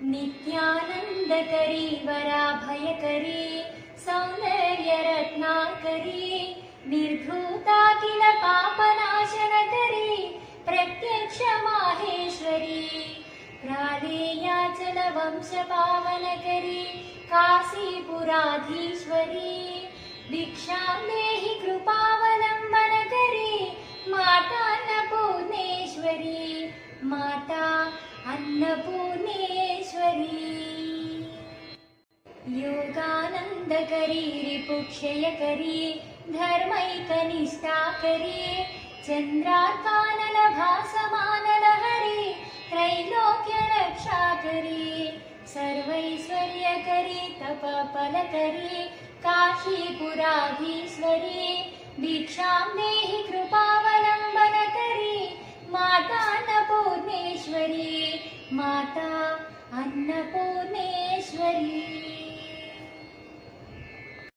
नित्यानन्दकरी वराभयकरी सौन्दर्यरत्नाकरी निर्धूताखिल पापनाशनकरी प्रत्यक्ष माहेश्वरी प्रालेयाचल वंशपावनकरी काशीपुराधीश्वरी दीक्षां देहि कृपावलम्बनकरी माता अन्नपूर्णेश्वरी माता अन्नपूर्णेश्वरी योगानन्दकरी रिपुक्षयकरी धर्मैकनिष्ठाकरी चन्द्रार्कानलभासमानलहरी त्रैलोक्यरक्षाकरी सर्वैश्वर्यकरी तपफलकरी काशीपुराधीश्वरी दीक्षां देहि कृपावलम्बनकरी माता अन्नपूर्णेश्वरी माता अन्नपूर्णेश्वरी।